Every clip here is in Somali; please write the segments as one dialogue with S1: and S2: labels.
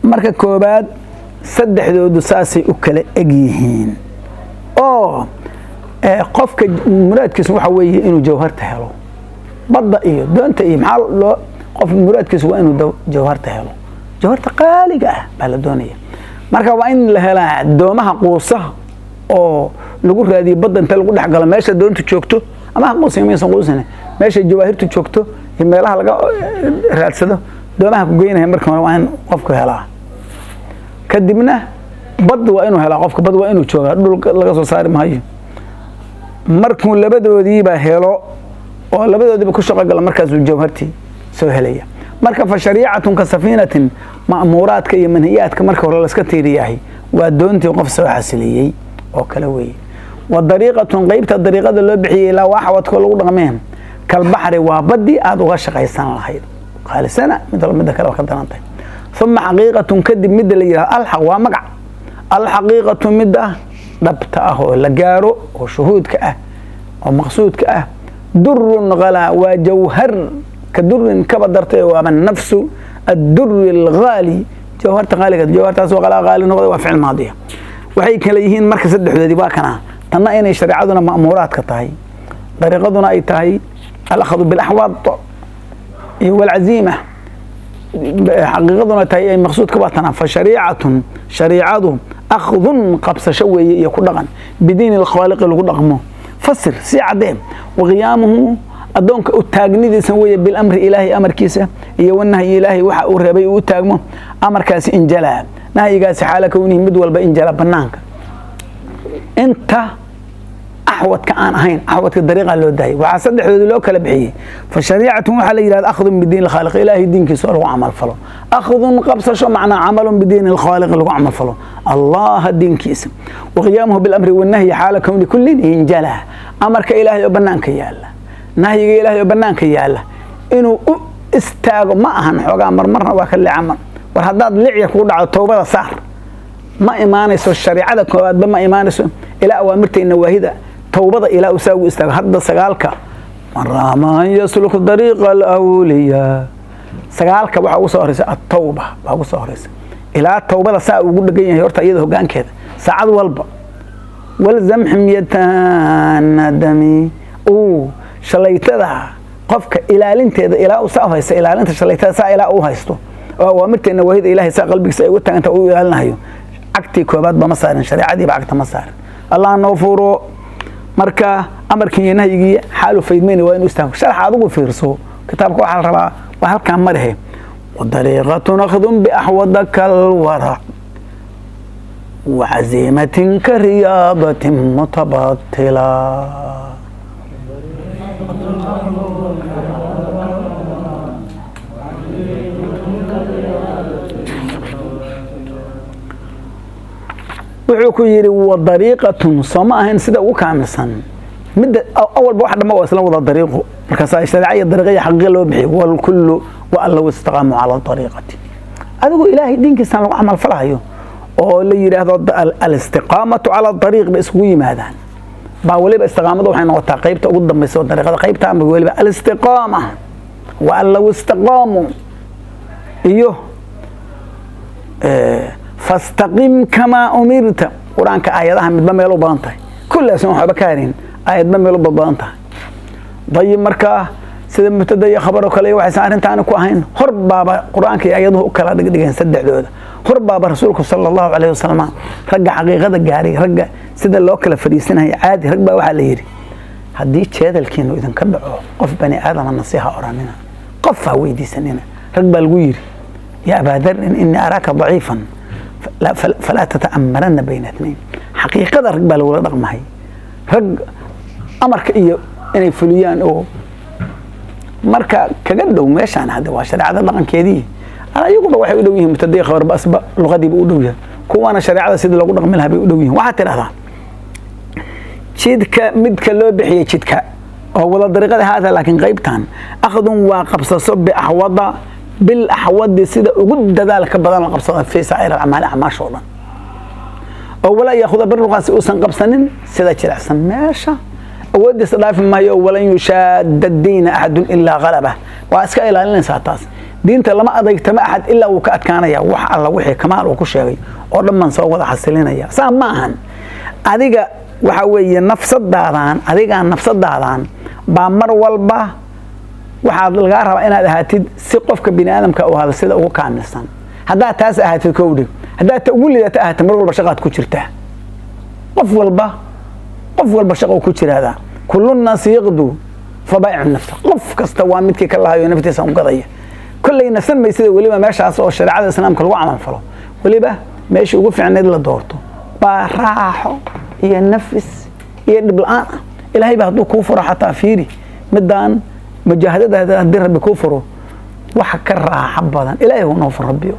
S1: marka koobaad saddexdoodu saasay u kala egyihiin oo qofka muraadkiisu waxa weeye inuu jawharta helo badda iyo doonta iyo maxaa loo qof muraadkiisu waa inuu jawharta helo jawharta qaaliga ah baa la doonaya marka waa in la helaa doomaha quusaha oo lagu raadiyo badda inta lagu dhex galo meesha doontu joogto ama quusin maysan quusin meesha jawaahirtu joogto iyo meelaha laga raadsado doomaha ku geynaya marka waa in qofku helaa kadibna bad waa inuu helaa qofka bad waa inuu joogaa dhulka laga soo saari maayo markuu labadoodiiba helo oo labadoodiiba ku shaqo gala markaasuu jawhartii soo helaya marka fa shariicatun ka safiinatin ma'muuraadka iyo manhiyaadka marka hore la iska tiiriyahay waa doontii qof soo xasiliyey oo kala weeye wa dariiqatun qaybta dariiqada loo bixiyey ilaa waxwadkoo lagu dhaqmeen kalbaxri waa badii aad uga shaqaysan lahayd qaalisana midda kale waa ka darantay ثم حقيقة كدب مد اللي الحق ومقع الحقيقة مد دبته لجارو وشهود كأه ومقصود كأه در غلا وجوهر كدر كبدرته ومن نفسه الدر الغالي جوهر تغالي جوهر تاسو غلا غالي نقضي وفعل ماضية وحي كليهين مركز الدحدة دي باكنا تنائنا شريعتنا مأمورات كتاهي طريقتنا أي تاهي الأخذ بالأحواض والعزيمة حقيقتنا تاهي مقصود كباتنا فشريعة شريعة أخذ قبس شوي يكون دغن بدين الخالق اللي يكون دغمه فسر سيعدين وقيامه أدونك التاجنيد سوية بالأمر إلهي أمر كيسة يونها إلهي وحق ورهبي وتاجمه أمر كاس إنجلا نهي قاس حالك وني مدول بإنجلا بنانك أنت أحوت كأن هين أحوت الطريقة اللي وداي وعصد حدود لو كلا بحيه فشريعة على إلى أخذ بدين الخالق إلهي دين كسر وعمل فلو أخذ قبص شو معنى عمل بدين الخالق اللي عمل فلو الله الدين كيس وقيامه بالأمر والنهي حال كون كل إنجلا أمر كإلهي وبنانك يا الله نهي إلهي وبنانك يا الله إنه استاغ ما أهن حوجا مرة وكل عمل وهذا لعي يكون على التوبة صار ما إيمانس الشريعة كواد بما إيمانس إلى أوامرته النواهيدة توبة إلى أساوي استاغ هذا سجالك مرة ما يسلك طريق الأولياء سجالك وحوس أهرس التوبة وحوس أهرس إلى التوبة ساعة وجود جينا يورت أيده جان كذا ساعد والبا والزم حميتان دمي شليت ذا قفك إلى لنت إلى أسافة إلى لنت شليت ساعة إلى هايستو وأمرت إنه وهذا إلهي ساق قلبك سيقول أنت إلى النهيو عكتي كوبات بمصار شريعة دي بعكت مصار الله نوفورو مركا أمرك ينهي حاله في يمين وين يستوى شرح عضو فيرسو كتابك واحد ربع واحد كان مره وطريقة أخذ بأحوضك الورع وعزيمة كرياضة متبطلة wuxuu yiri wadariiqatun samahan sida uu kaamilsan mid awal waxa dhama waa isla wada dariiqo marka saa shariicada dariiqada xaqi loo bixiyo wal kullu wa alla wastaqamu ala tariiqati adigu ilaahi diinkiisa lagu amal falahayo oo la yiraahdo al istiqamatu ala tariiq ba isku yimaadaan ba waliba istiqaamadu waxay noqotaa qaybta ugu dambaysa dariiqada qaybta ama waliba al istiqama wa alla wastaqamu iyo فاستقم كما أمرت قرآن كآياتها من بميلو بانته كل اسمه حبكارين آيات بميلو بانته ضيب مركا سيد متدي خبره كلي وحسان انت انا كوهين هرب بابا قرآن كآياته كلا دقيقين سدع دوده هرب بابا رسولك صلى الله عليه وسلم رجع حقيقة جاري رجع سيد الله كلا فريسين هي عادي رجع وحال يري هديك هذا الكينو إذا كبعوا قف بني آدم النصيحة أرامنا قف ويدي سننا رجع الوير يا أبا ذر إني أراك ضعيفا فلا تتأمرن بين اثنين حقيقة رجبال ولا رقم هي رج أمرك إيه إني فليان أو مركا كجدو ماشي عن هذا وشريعة الرقم كذي أنا يقول واحد يقولوهم متدي خبر بس اللغة دي بيقولوها كوانا شريعة سيد لو رقم منها بيقولوهم واحد هذا شيدك مدك لو بحية شيدك أو ولا طريقة هذا لكن غيبتان أخذون وقبص صب أحوضة بالأحواد سيدا وجد ذلك بدل قبصة في سائر الأعمال أعمال شغلا أولا يأخذ بالرقاس أوسن قبصنين سيدا كلا أحسن ماشى أود استضاف ما ولا يشاد الدين أحد إلا غلبه وأسكا إلى الناس عطاس diinta lama adeegtama axad ilaa uu ka adkaanaya wax alla wixii kamaal uu ku sheegay oo dhammaan soo wada xasilinaya saa ma ahan adiga waxa weeye nafsadaadan baa mar walba waxaad laga rabaa inaad ahaatid si qofka bini aadamka uu hada sida ugu kaamilsan hadaa taas ahaatid kowdhi hadaa ta ugu liidata ahaatid mar walba shaqaad ku jirtaa qof walba shaqo ku jiraada kullu naas yaqdu fabai'u nafsa qof kasta waa midkii ka lahayo naftiisa u gadaya kulli nafsan meesida waliba meeshaas oo shariicada islaamka lagu amal falo waliba meesha ugu fiicneed la doorto baa raaxo iyo nafis iyo dhib la'aan ilaahay baa haduu ku furo xataa fiiri midaan mujaahadada haddii rabbi ku furo waxa ka raaxa badan ilaahay uu noo farabiyo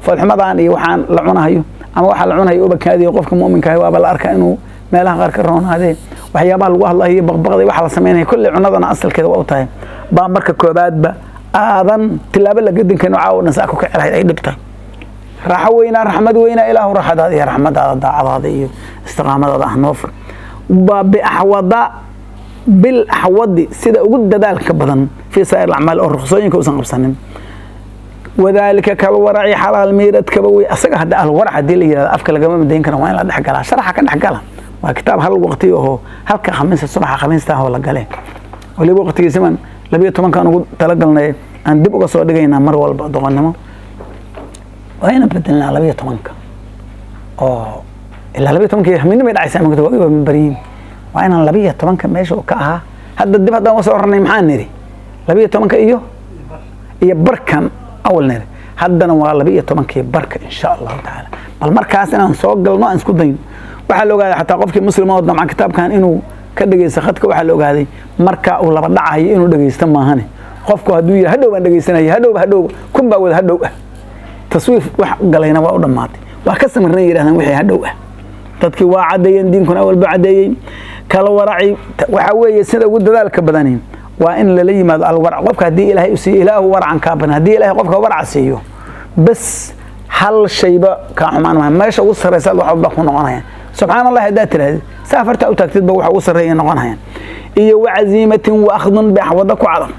S1: fadxumadaan iyo waxaan la cunahayo ama waxa la cunayo oo bakaadiyo qofka muuminka ah waa la arkaa inuu meelaha qaar ka roonaadeen waxyaabaha lagu hadlayo baqbaqday waxa la sameeyay kulli cunadana asalkeeda waa u tahay baa marka koobaadba aadan tilaabo la gadin karo caawana saako ka celahay ay dhibtay raaxo weyna raxmad weyna ilaahu raxadaada iyo raxmadaada daacadaada iyo istiqaamadaada hanoofur baabi ahwada bil ahwadi sida ugu dadaalka badan fi saa'ir al-a'mal oo ruqsooyinka uusan qabsanin wadaalika kal waraci halal miirad kabawi asaga hada al warac hadii la yiraahdo afka laga ma deyn karo waa in la dhaxgalaa sharaxa ka dhaxgala waa kitaab hal waqti oo halka khamiista subaxa khamiista oo la galay waliba waqtigiisa man 12 kan ugu talagalnay aan dib uga soo dhigaynaa mar walba doqonnimo wayna bedelnaa 12 ka oo ila 12 hamina dhacaysa ma gudbo bariin waa inaan 12 ka meesha ka aha hadda dib hadaan soo ornay maxaan niri 12 ka iyo barkan أول نير هذا نوع لبية طبعا كي بركة إن شاء الله تعالى بل مركز أنا نسوق قلنا نسكت دين وحلو قاعد حتى قف كمسلم وضع مع كتاب كان إنه كدقي سختك وحلو قاعد مركز ولا بدعه إنه دقي استمع هني قفك هدوي هدو من دقي سنة هدو كم بعود هدو تصويف قالينا وأول ماتي وكسم الرنير أنا وحي هدو تذكي وعدين دينكم أول بعدين كلا ورعي وحوي سنة ود ذلك بدنين وإن للي ما الورع قفك هدي إلهي يسي إله ورعا كابنا هدي إلهي قفك ورع سيو بس هل شيء كحمان ما ماشي وصل رسالة وحبك ونقنها سبحان الله هدات له سافرت أو تكتب بوح وصل رأي نقنها إيه وعزيمة وأخذ بحوضك وعلم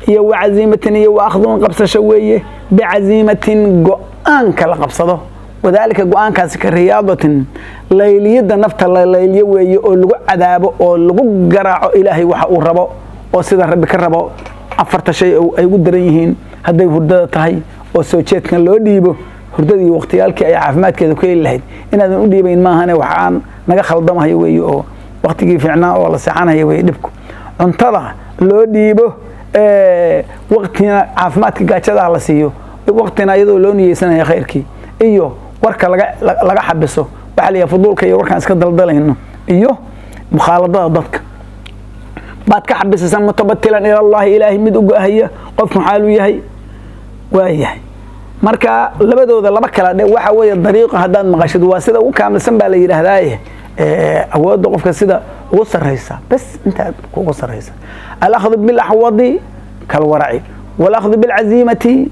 S1: إيه وعزيمة إيه وأخذ قبصة شوية بعزيمة قوان كلا قبصته وذلك قوان كاسك رياضة ليلية نفط ليلية ويقول عذابه أو قرع إلهي وحقور ربه oo sida rabbi ka rabo afarta shay ay ugu daran yihiin haday hurdada tahay oo soo jeedkan loo dhiibo hurdadii waqtiyalkii ay caafimaadkeeda ku leeyahay inaadan u dhiibayn maahane waxaan naga khaldamahay weeyo oo waqtigii fiicnaa oo la saxanayo way dhibku cuntada loo dhiibo waqtiga caafimaadka gaajada la siiyo waqtina iyadoo loo niyeysanayo khayrkii iyo warka laga xabiso waxa la fuduulka iyo warkan iska daldalayno iyo mukhaladada dadka بعد كحبس سام متبتلا إلى الله إلهي مد أجاهية قف محاله يهي ويهي مركا لبدو ذا لبكلا وحوي الطريق هذا مغشد واسدة وكامل سنبا لي هذايه أود قف كسيدة وصل رئيسة بس أنت وصل رئيسة الأخذ بالأحوض كالورعي والأخذ بالعزيمة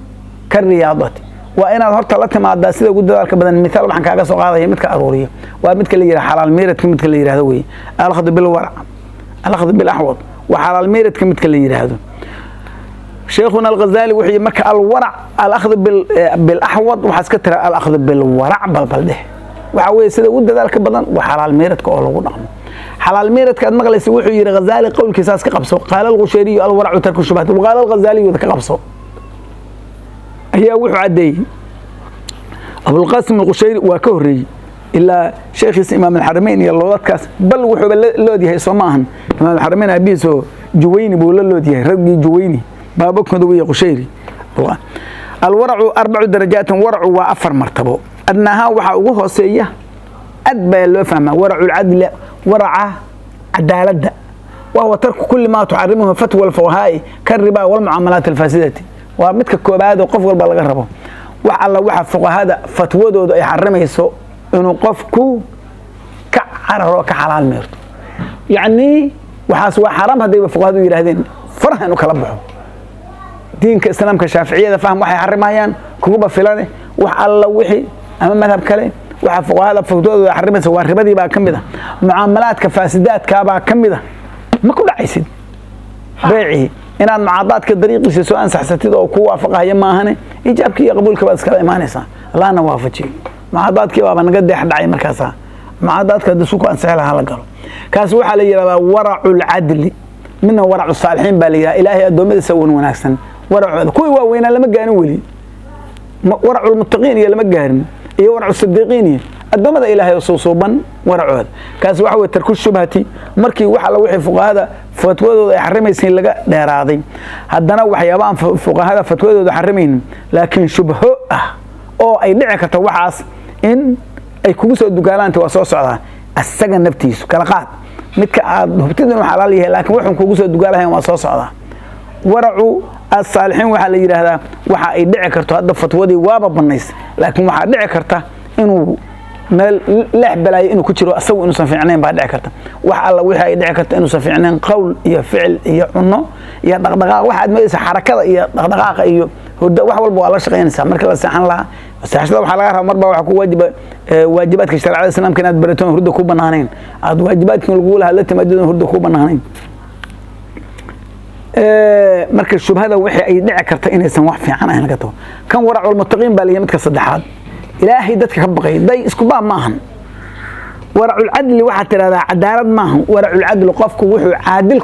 S1: كالرياضة وأنا ظهرت لك مع الداسيدة وقد ذلك بدن مثال وحن كاغا سوغاده هي متك أرورية ومتك اللي يرى حلال ميرت متك اللي يرى هذوي الأخذ بالورع الأخذ بالأحوض وحلال ميرت كمتك اللي يرى هذا شيخنا الغزالي وحي مك الورع الأخذ بالأحوض وحسكتر الأخذ بالورع بالبلده وحوي سيده ود ذلك بدن وحلال ميرت كأول غنم حلال ميرت كان مغلس وحي يرى غزالي قول كساس كقبصه قال الغشيري الورع ترك الشبهات وقال الغزالي ذاك قبصه هي وحو عدي أبو القاسم الغشيري وكهري إلا شيخ إمام الحرمين يلا كاس بل وحو لودي هي سماهن إمام الحرمين أبيسو جويني بقول لودي هي ربي جويني بابك مدوية قشيري الورع 4 درجات ورع وأفر مرتبه أنها وحوه سيئة أدبى اللي فهمه ورع العدل ورع عدالة وهو ترك كل ما تعرمه فتوى الفوهاء كالربا والمعاملات الفاسدة ومتك الكوباد وقف والبلغ الربا وعلى وحى فقهاء فتوى دو يحرمه يسوء إنه قفكو كعرر وكحلال ميرت يعني وحاسوا حرام هذا فقهاء يراهدين فرح إنه كلبحه دينك الإسلام كشافعية فهم وحي حرميان كوبا فلاني وح الله وحي أما مذهب كله وح فقهاء فتوى يحرمه سوى الربا دي بقى كم ده معاملات كفاسدات كابا كم ده ما كل عيسد بيعه إن المعاضات كالطريق سواء سحستيد أو كوا فقهاء ما هني ijaabkii iyo qabuulka baad iskala imaanaysaa allahna waafajiyo macadaadkii baaba naga deex dhacay markaasa macadaadka dasuku ansixi lahaa la galo kaas waxaa la yidhahdaa waracul cadli midna waracu saalixiin baa la yidhahdaa ilaahay addoommadiisa wanaagsan waracooda kuwii waaweynaa lama gaarin weli waracul muttaqiin iyo lama gaarin iyo waracu sidiiqiin iyo addoommada ilaahay oo suusuuban waracooda kaas waxa weye tarku shubhati markii waxa la wixii fuqahada fatwadooda ay xarimaysay laga dheeraaday haddana waxyaabahan fuqahada fatwadooda xarimaynin laakiin shubho ah oo ay dhici karto waxaas in ay kugu soo dugaalaanta waa soo socdaa asaga naftiisu kala qaad midka aad hubtid inuu xalaal yahay laakiin wuxuu kugu soo dugaalahayn waa soo socdaa waracu as-saalixiin waxaa la yidhaahdaa waxa ay dhici karto hadda fatwadii waaba banays laakiin waxaa dhici karta inuu meel leex balaayo inuu ku jiro asagu inuusan fiicnayn baa dhici karta wax alla wixii ay dhici karta inuusan fiicnayn qowl iyo ficil iyo cunno iyo dhaqdhaqaaq waxaad moodaysaa xarakada iyo dhaqdhaqaaqa iyo hurda wax walba waa la shaqaynaysaa marka la seexan lahaa seexashada waxaa laga rabaa marba waxa ku waajiba waajibaadka sharciyada islaamka inaad baratoon hurda ku banaanayn aad waajibaadkii lagu lahaa la timaadid hurda ku banaanayn marka shubhada wixii ay dhici karta inaysan wax fiican ahayn laga tago kan waracul muttaqiin baa leeyahay midka saddexaad ilaahay dadka ka baqay day isku baab maahan waracul cadli waxa tiraahdaa cadaalad maahan waracul cadli qofku wuxuu caadil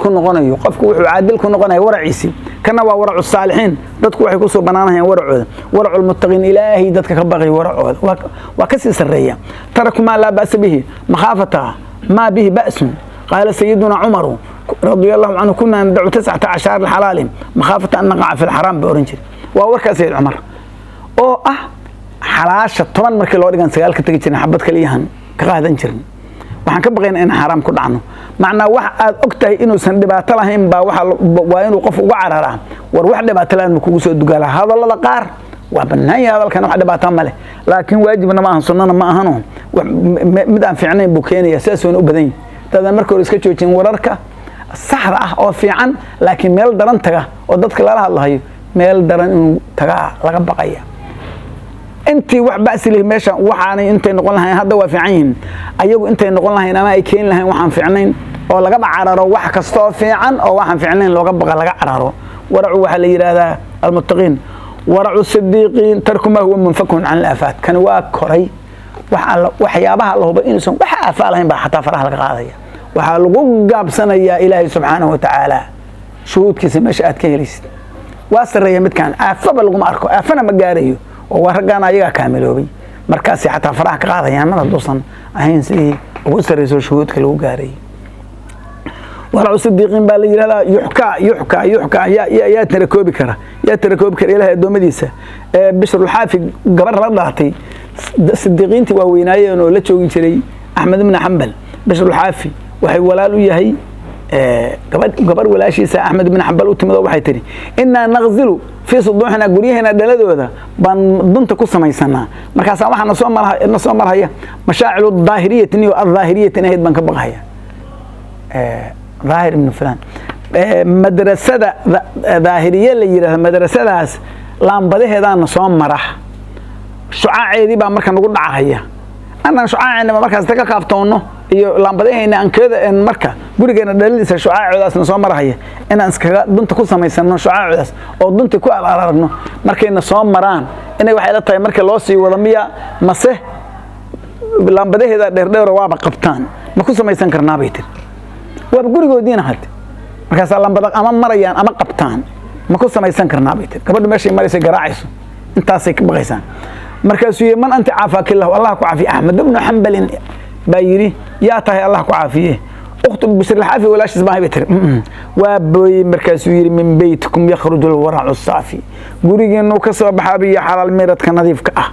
S1: ku noqonayo waraciisi kana waa waracul saalixiin dadku waxay ku soo banaanayaan waracooda waracul muttaqiin ilaahay dadka ka baqay waracooda waa ka sii sareeya taraku ma la ba'sa bihi makhafata ma bihi ba'sun qala sayyiduna umar رضي الله عنه كنا ندعو 19 الحلال مخافة أن نقع في الحرام بأورنجر وورك سيد عمر أو حلاشة طبعا مركي لو رجعنا سجال كتجي جرنا حبت كليهن كقاعد نجرن وحن كبغين إن حرام كل عنه معنا واحد أكتر إنه سند بعتلهم وإنه قف وعرها وروح بعتلهم مكوس الدجال هذا الله لقار وبالنهاية هذا كان واحد بعتمله لكن واجبنا معهم صننا معهم مدام في عنا بوكين أساس ونقبضين هذا مركو رسكتشو تين ورركه saxda ah oo fiican laakiin meel daran taga oo dadka la hadlayo meel daran inuu taga laga baqaya intii wax baasi leh meesha waxaanay intay noqon lahayn hadda waa fiican yihiin ayagu intay noqon lahayn ama ay keen lahayn waxaan fiicnayn oo laga cararo wax kasto fiican oo waxaan fiicnayn looga baqa laga cararo waracu waxa la yiraahdaa almuttaqiin waracu sidiiqiin tarkuma huwa munfakun an al-afat kan waa koray waxyaabaha la hubo inuusan wax afaalahayn ba xataa faraha laga qaadaya waxaa lagu gaabsanayaa ilaahay subxaanahu wa tacaala shuhuudkiisa meesha aad ka helaysid waa sareeya midkaan aafaba laguma arko aafana ma gaarayo oo waa raggaan ayagaa kaamiloobay markaasi xataa faraha ka qaadayaan mad hadduusan ahayn sidii ugu sarrayso shuhuudka lagu gaarayay waracu sidiiqiin baa la yidhahdaa yuxkaa yaa tarakoobi kara ilaahay addoommadiisa bishrulxaafi gabar la dhalatay sidiiqiintii waa weynaayeen oo la joogi jiray axmed ibn xambal bishrulxaafi waxay walaal u yahay gabar walaashiisa axmed ibn xambal u timid oo waxay tiri innaa naqzilu fii suduuxina guryaheena dhaladooda baan dunta ku samaysanaa markaasaa waxaa na soo marhaya mashaacilu daahiriyatin iyo addaahiriyatin ahayd baan ka baqahaya daahir ibnu fulaan madrasada daahiriye la yidhahdo madrasadaas laambadaheedaana soo mara shucaaceedii baa marka nagu dhacahaya anaan shucaaceena markaas ka kaaftoono iyo laambadahayna ankeeda marka gurigeena dhaladiisa shucaaceedaasna soo marahaya inaan iskaga dunta ku samaysano shucaaceedaas oo dunta ku aragno markayna soo maraan inay waxay la tahay marka loo sii wada miya mase laambadaheeda dheerdheer waaba qabtaan ma ku samaysan karnaa bay tiri waaba gurigoodiina hadda markaasaa laambada ama marayaan ama qabtaan ma ku samaysan karnaa bay tiri gabadhu meeshay maraysay garaacayso intaasay ka baqaysaan markaasuu yiri man anta caafakillahu allah ku caafiye axmed ibn xambal baa yiri yaa tahay allah ku caafiye ukhtu bishrulxaafi walaashis baa hay tiri waa booy markaasuu yiri min baytikum yakhruju alwaracu saafi gurigeenu ka soo baxaa biyo xalaal meeradka nadiifka ah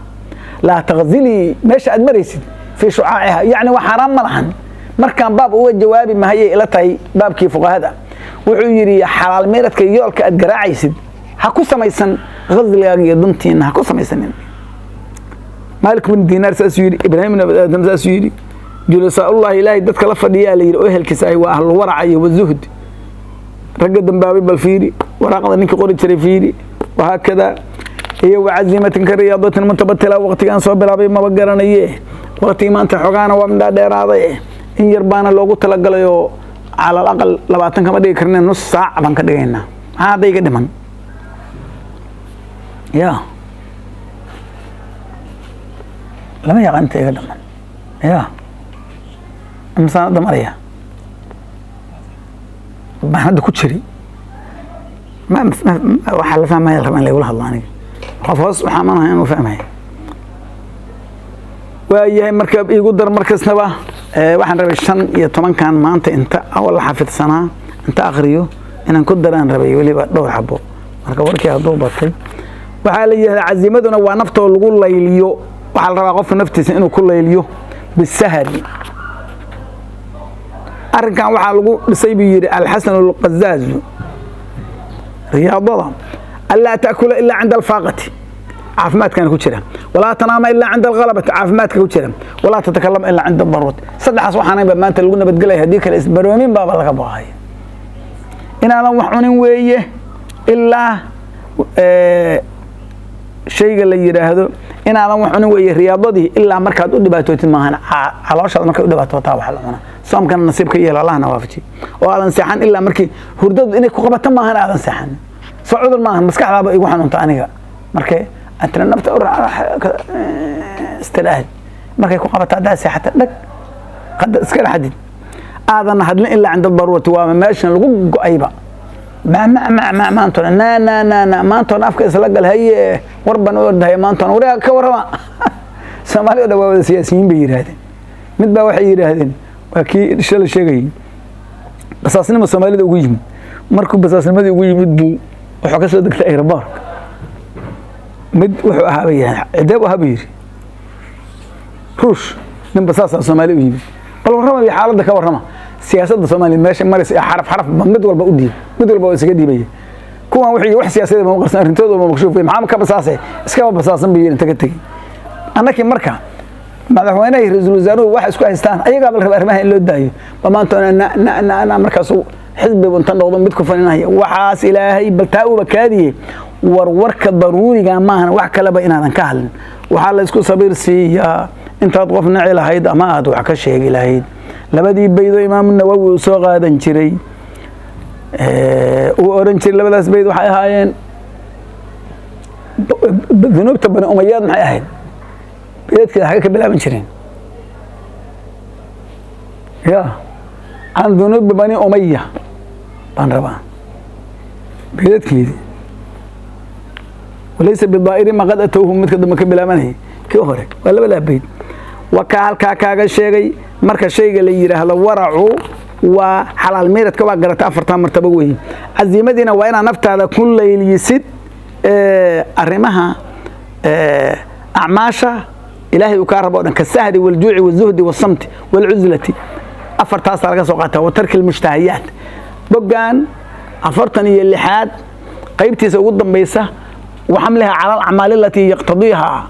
S1: laa taqzili meesha aad maraysid fi shucaaciha yani waa xaraam ma lahan markaan baab uga jawaabi mahayay ila tahay baabkii fuqahada wuxuu yiri xalaal meeradka yoolka aad garaacaysid ha ku samaysan qazligaaga iyo duntiina ha ku samaysanin مالك بن دينار ساسيري إبراهيم بن آدم ساسيري جلساء الله إلهي دتك لفديا لي أهل كساي وأهل الورع والزهد رقد بابي بالفيري وراقد إنك قري تريفيري وهكذا هي وعزيمة كرياضة متبتلة وقت كان صوب ربي ما بقرنا إيه وقت ما أنت حقانا ومن دار هذا إن يربانا لوجو تلقى على الأقل لبعتن كما دي كرنا نص ساعة بان كدينا هذا يقدمن يا lama yaqaan inta iga dhaman ya amsaan damaraya baan hadda ku jiri waxa la fahmaya rabaan la wada hadlaaniga qof hoos waxa ma ahayn oo fahmay waayahay marka igu dar markasnaba waxaan rabay 15 kan maanta inta awal xafidsanaa inta akhriyo inaan ku daraan rabay waliba dhowr xabo marka warkii haduu batay waxa la yiraahdaa cazimaduna waa naftoo lagu layliyo waxa la rabaa qofka naftiisa inuu ku layliyo bisahari arkan waxa lagu dhisay bi yiri al-Hasan al-Qazzaz riyadada alla taakula illa 'inda al-faqati عافمات كان كجرا ولا تنام الا عند الغلبة عافمات كجرا ولا تتكلم الا عند الضروره صدحاس waxaan ba maanta lagu nabad galay hadii kale isbaroomin baba laga baahay ina la waxunin weeye illa shayga la yiraahdo ina la waxunin weeye riyadadii illa markaad u dhibaatootid maahan calooshaad markaad u dhibaatootaa wax la cuna soomkan nasiibka iyo Allahna waafaji oo aan saxan illa markii hurdadu inay ku qabato maahan aan saxan soo cudur maahan maskaxdaaba igu xanuunta aniga markay أنت نبت استلاهد ما كيكون قبضت عداسة حتى لك قد اسكال حديد هذا نهدلن إلا عند الضرورة وما ماشي نلقو أيبا ما أنتون نا ما أنتون أفكار سلقل هي وربنا ورد هي ما أنتون وريا كورما سومالي ولا سياسيين بيير هذين متبا وحي يير هذين وكي شل شيء بساسنا ما سومالي ده ويجم مركب بساسنا ما ده ويجم بو وحكى صدق تأير بارك مد وحو أهابي عداب أهابي روش نبساسة الصومالي ويجي بل ورما بحالة كورما سياسة الصومالي ماشي مارس حرف مد والبا ودي مد والبا وسكدي بيه كون وحي وح سياسة ما مقصنا رنتود وما مكشوف فيه محام كبساسة اسكا بساسة بيه انت كتكي أنا كي مركا مدحوينه يرزلوا زارو واحد اسكو هستان أي قبل رماه اللي دايو فما أنتو أنا مركا سو حزب وانتن نقضن بدكو فنيناهي وحاس إلهي بلتاو بكادي warwarka daruuriga maahan wax kale ba inaadan ka hadlin waxa la isku sabiir siiyaa intaad qof naci lahayd ama aad wax ka sheegi lahayd labadii baydo imaam Nawawi soo qaadan jiray oo oran jiray labadaas bayd waxay ahaayeen dunuubta bani umayyad maxay ahayd baydka xaga ka bilaaban jireen ya aan dunuub bani umayya baan rabaa baydkeedii وليس بالضائر ما قد أتوهم مثل ما كبلا منه كهره ولا بلا بيت وكال كاكا شيء مركز شيء اللي يراه لورعوا وحلال ميرت كوا قرأت أفرتها مرتبة وهي الزمدينة وين نفت على كل اللي يسد أرمها أعماشة إلهي وكاربون كالسهد والجوع والزهد والصمت والعزلة أفرتها صار سوقتها وترك المشتهيات بقان أفرتني اللحاد قيبتي سوود ضميسة وحملها على الأعمال التي يقتضيها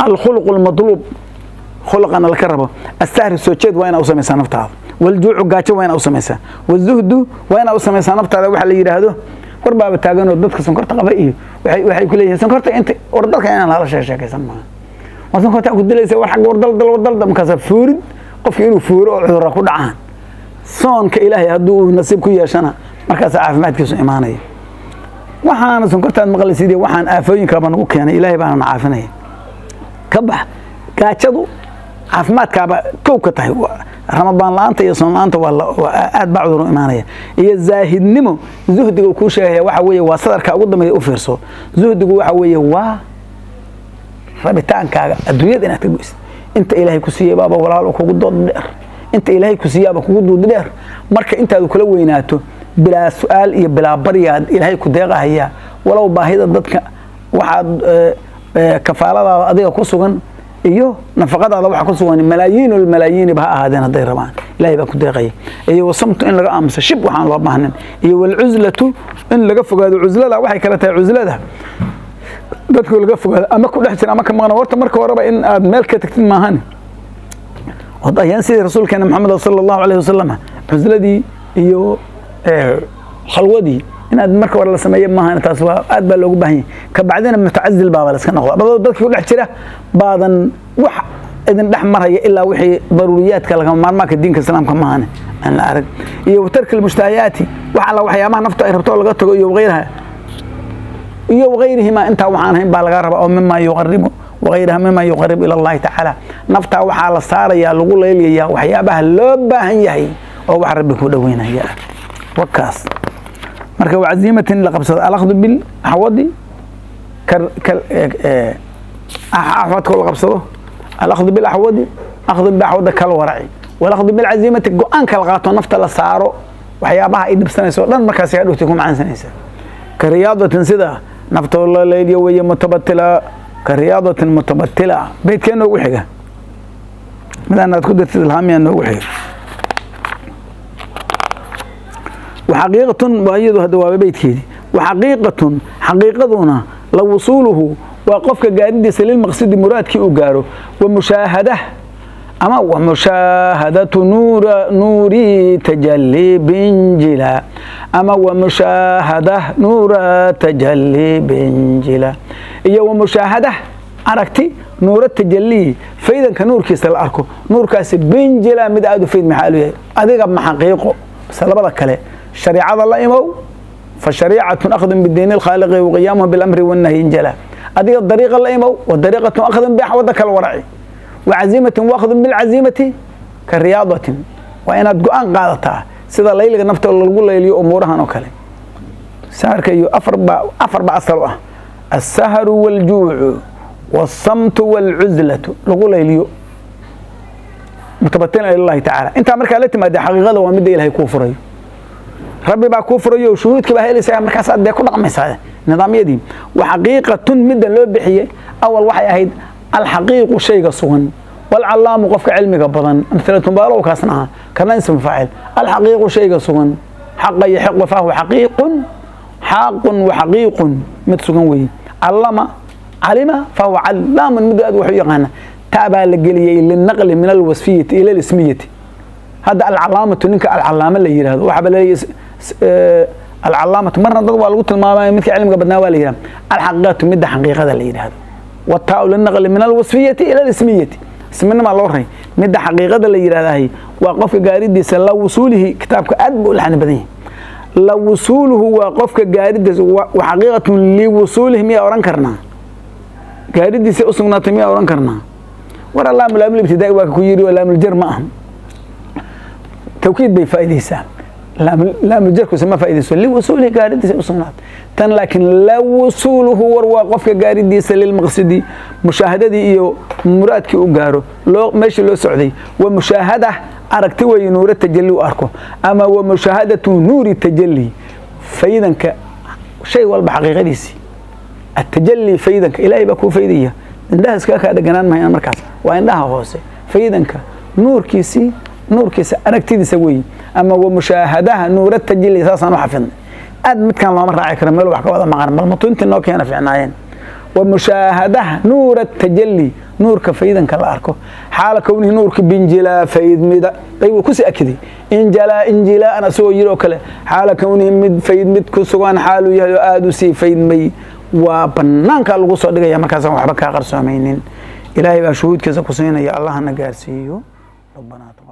S1: الخلق المطلوب خلقنا الكربة السهر السوتشيد وين أوسم سنفتها والجوع قاتش وين أوسم سن والزهد وين أوسم سنفتها وحل يرهده قربا بتاجن ودتك سنكرت قبائي وحي كليه سنكرت أنت وردك أنا هذا شيء كيسمى وسنكرت أقول لي سوى حق وردل مكسر فورد قفينه فور عذر كل عام صان كإلهي هدو نصيبك يا شنا مركز عافمات كيسو إيماني waxaan sonkortaan maqlay sidii waxaan aafooyinka baan ugu keenay ilaahay baan caafinay kabax gaajadu caafimaadka ba kow ka tahay ramadaan laanta iyo soonlaanta waa aad baa cudur iimaanaya iyo zaahidnimo zuhdiga ku sheegay waxa weeye waa sadarka ugu dambeeya u fiirso zuhdigu waxa weeye waa rabitaankaaga adduunyada inaad ka go'is inta ilaahay ku siiyay baaba walaal kugu dood dheer inta ilaahay ku siiyay kugu dood dheer marka intaad kula weynaato بلا سؤال إيه بلا برياد إلهي كديقة هي ولو باهيدا ضدك واحد كفالة أضيق كسوغن إيوه نفقات هذا واحد كسوغن الملايين والملايين بها هذين الديرمان إلهي بكديقة هي إيوه وصمت إن لقى أمس شب وحان الله مهنن إيوه والعزلة إن لقى فوق هذا العزلة لا واحد كانت عزلة ده ضدك لقى فوق هذا أما كل حسن أما كم غنورت مركب وربا إن مالك تكتم مهن وضع ينسي رسول كان محمد صلى الله عليه وسلم عزلة دي إيوه خلودي إن أد مركب ولا سمية ما هنا تسوى أد بلوج بهين كبعدين متعزل بابا لسكن أخوة بدو ضدك كل حشرة بعضا وح إذن دحمر هي إلا وحي ضروريات كلام ما كدين كسلام كمان أنا أعرف وترك المشتهيات وعلى وحي ما نفتح ربطه لقطه وغيرها iyo وغيرهما أنت وحانهم بالغرب أو مما يقرب وغيرها مما يقرب إلى الله تعالى نفتا وحال صار يا لغول يا وحيابها لوبها هي أو وحرب كودوين هي وكاس مركب وعزيمة لقبصة الأخذ بالحوضي أحوض كل قبصة الأخذ بالحوضي أخذ بالحوض كالورعي والأخذ بالعزيمة القرآن كالغاطو نفتا لصاروا وحيابها إيد بسنة سودان مركز يعدو تكون عن سنة كرياضة سيدا نفط الله ليدي وهي متبتلة كرياضة متبتلة بيت كأنه وحيقة مثلا تكون تلهامي أنه وحيقة وحقيقة وأيضا هذا بيت كيدي وحقيقة حقيقتنا لو وصوله وقفك قاعد سليل مقصد مراد كي أقاره ومشاهدة أما ومشاهدة نوري تجلي بنجلا أما ومشاهدة نور تجلي بنجلا إيه ومشاهدة أركتي نور التجلي فإذا كنور كيس الأركو نور كاس بنجلا مدعو فيد محالوه أذيك بمحقيقه سلبا ذكله شريعة الله إمو فالشريعة أخذ بالدين الخالق وقيامه بالأمر والنهي انجلا أذيك الطريقة الله إمو والطريقة أخذ بحوضك الورعي وعزيمة وأخذ بالعزيمة كرياضة وإن أتقان قادتها سيدا ليلة نفط الله يقول لي أمورها نوكله سارك يو أفربع صلوة السهر والجوع والصمت والعزلة يقول لي متبتين إلى الله تعالى أنت أمريكا التي ما دي حقيقة ومد إلهي كفري ربي بقى كفري وشهود كبه إلي سيا أمريكا سعد يكون رقم هذا نظام يدي وحقيقة مد اللي بحيه أول وحي أهيد الحقيق شيء صغن والعلام وقفك علمك بضن أمثلة بالو كاسنها كما اسم فاعل الحقيق شيء صغن حق يحق فهو حقيق حق وحقيق متسغن علم فهو علام مدد وحيقنا تابع لقليه للنقل من الوصفية إلى الاسمية هذا العلامة نك العلامة اللي يراد وحبل العلامة مرة ضرب على قلت ما مثل علمك بدنا ولا الحقيقة مد حقيقة اللي يراد والتاء للنقل من الوصفية إلى الاسمية اسمنا ما لوري مد حقيقة اللي يرادها وقف جاريد سلا وصوله كتابك أدب الحين بديه لو وصوله وقفك جاريد وحقيقة لوصوله مية أوران كرنا جاريد سأصنع مية أوران كرنا ورا الله ملام الابتدائي وكيري ولا من الجر معهم توكيد بفائدة سام لا من الجر كسمة فائدة سول لوصوله جاريد سأصنع تن لكن لو وصوله وقفك جاريد سليل مقصدي مشاهدة إيو مراد كي أجاره لو ماشي لو سعودي ومشاهدة أركتوي نور التجلي وأركو أما ومشاهدة نور التجلي فإذا شيء والبحقيقة ديسي التجلي فإذا إلهي بكو فإذية عندها سكاك هذا جنان ما هي المركز وعندها هوسة فإذا نور كيسي أركتي سوي أما ومشاهدة نور التجلي أساسا وحفظ أدمت كان الله مرة عكرم ملو وحكوا هذا مغرب المطونت إنه كان في عنايين ومشاهدة نور التجلي نور كفيدا كالأركو حال كونه نور كبنجلا فيد مدا طيب كسي أكدي إنجلا أنا سوى يرو كله حال كونه مد فيد مد كسوان حاله يادو سي فيد مي وبنان كالغوصو دقا يا مركز وحبكا قرصو مينين إلهي بشهود كذا كسينا يا الله نقارسيو ربنا